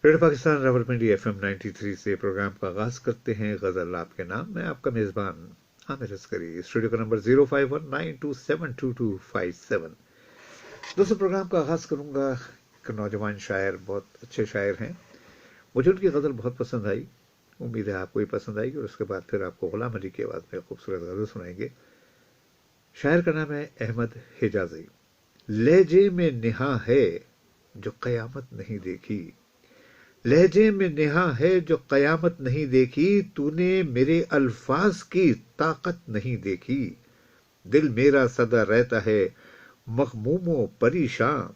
Radio Pakistan Rawalpindi FM 93 से programme का आगाज करते हैं गजल आपके नाम। मैं आपका मेजबान आमिर अस्करी। स्टूडियो का नंबर 0519272257। दोस्तों, प्रोग्राम का आगाज करूंगा। एक नौजवान शायर, बहुत अच्छे शायर हैं, मुझे उनकी गजल बहुत पसंद आई। उम्मीद है आपको भी पसंद आएगी। और उसके बाद फिर आपको गुलाम अली की आवाज में खूबसूरत गजल सुनाएंगे। शायर का नाम है अहमद हिजाजी। लहजे में निहा है जो कयामत नहीं देखी, लहजे में नेहा है जो कयामत नहीं देखी, तूने मेरे अल्फाज की ताकत नहीं देखी। दिल मेरा सदा रहता है मखमूमो परेशान,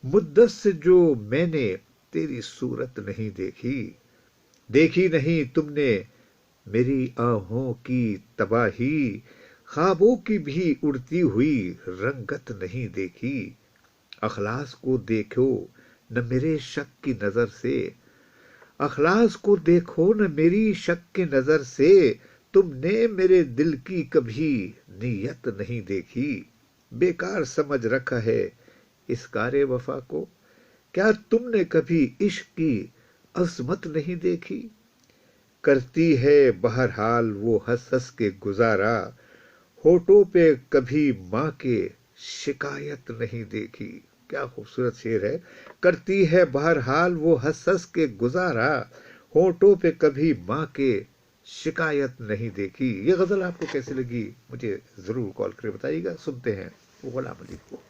मुद्दत से जो मैंने तेरी सूरत नहीं देखी। देखी नहीं तुमने मेरी आहों की तबाही, ख्वाबों की भी उड़ती हुई रंगत नहीं देखी। अखलास को देखो न मेरे शक की नजर से, अखलास को देखो न मेरी शक की नजर से, तुमने मेरे दिल की कभी नीयत नहीं देखी। बेकार समझ रखा है इस कारे वफा को, क्या तुमने कभी इश्क की अजमत नहीं देखी। करती है बहरहाल वो हंस हंस के गुजारा, होठों पे कभी माँ के शिकायत नहीं देखी। क्या खूबसूरत शेर है। करती है बहरहाल वो हंस हंस के गुजारा, होठों पे कभी माँ के शिकायत नहीं देखी। ये गजल आपको कैसी लगी मुझे जरूर कॉल करके बताइएगा। सुनते हैं गुलाम अली को।